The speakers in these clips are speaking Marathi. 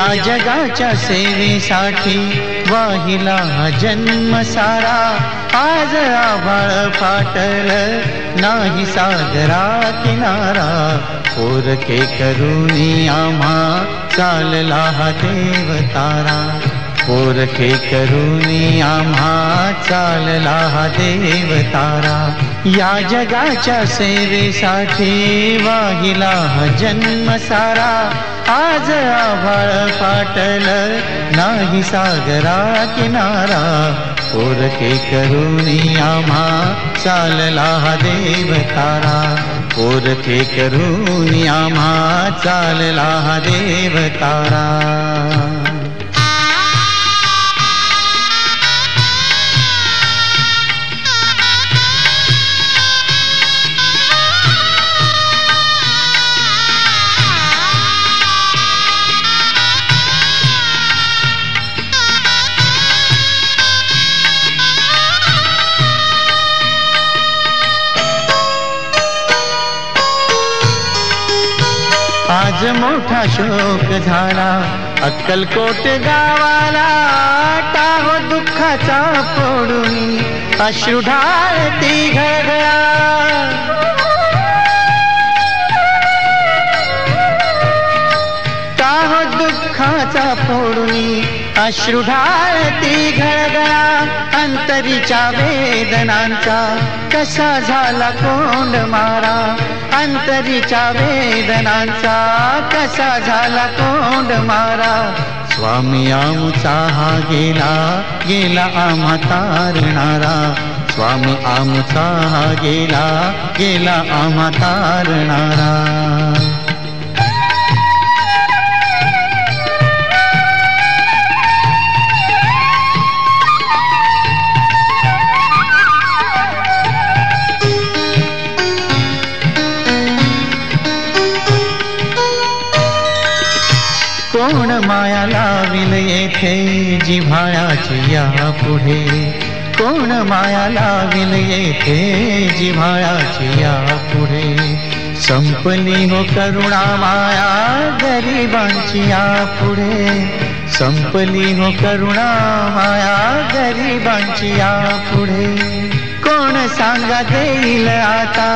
या जगाच्या सेवेसाठी वाहिला हा जन्म सारा. आज आभाळ फाटलं नाही सागरा किनारा. पोरके करुणी आम्हा चालला हा देव तारा. पोरके करुणी आम्हा चालला हा देव तारा. या जगाच्या सेवेसाठी वाहिला हा जन्म सारा. आज आभाळ फाटलं नाही सागरा किनारा. पोरके करुणी आम्हा चालला हा देव तारा. पोरके करुणी आम्हा चालला हा देव तारा. आज मोठा शोक झाला अक्कलकोट गावाला. टाहो दुःखाचा फोडून अश्रू ढाळती घळघळा. टाहो दुःखाचा फोडून अश्रू ढाळती घळघळा. अंतरीच्या वेदनांचा कसा झाला कोंड मारा. अंतरीच्या वेदनांचा कसा झाला कोंड मारा. स्वामी आमचा हा गेला गेला आम्हा तारणारा. स्वामी आमचा हा गेला गेला आम्हा तारणारा. कोण माया लाविल येथे जिव्हाळ्याची या पुढे. कोण माया लाविल येथे जिव्हाळ्याची या पुढे. संपली हो करुणा माया गरिबांची या पुढे. संपली हो करुणा माया गरिबांची या पुढे. कोण सांगा देईल आता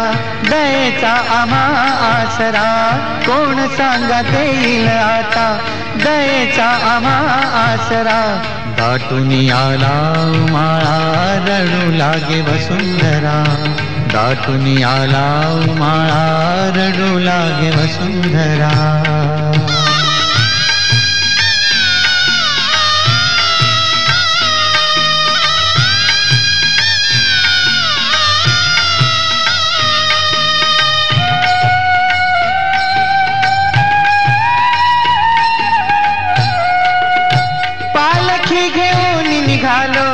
दयेचा आम्हा आसरा. कोण सांगा देईल आता दयेचा आम्हा आसरा. दाटून आला माळा रडू लागे वसुंधरा. दाटून आला माळा रडू लागे वसुंधरा. घेऊन निघालो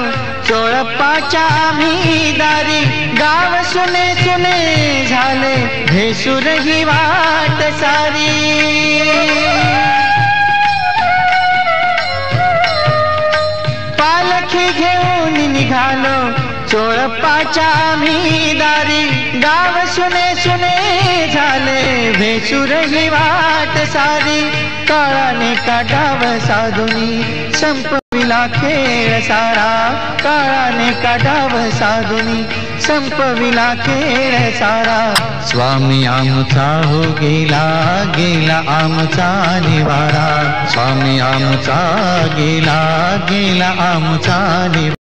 चोळप्पाच्या आम्ही दारी. गाव सुने सुने झाले भेसूर ही वाट सारी. पालखी घेऊन निघालो चोळप्पाच्या आम्ही दारी. गाव सुने सुने झाले भेसूर ही वाट सारी. काळाने काढाव साधुनी संपविला खेळ सारा. काळाने काढाव साधुनी संपविला खेळ सारा. स्वामी आमचा हो गेला गेला आमचा निवारा. स्वामी आमचा गेला गेला आमचा निवारा.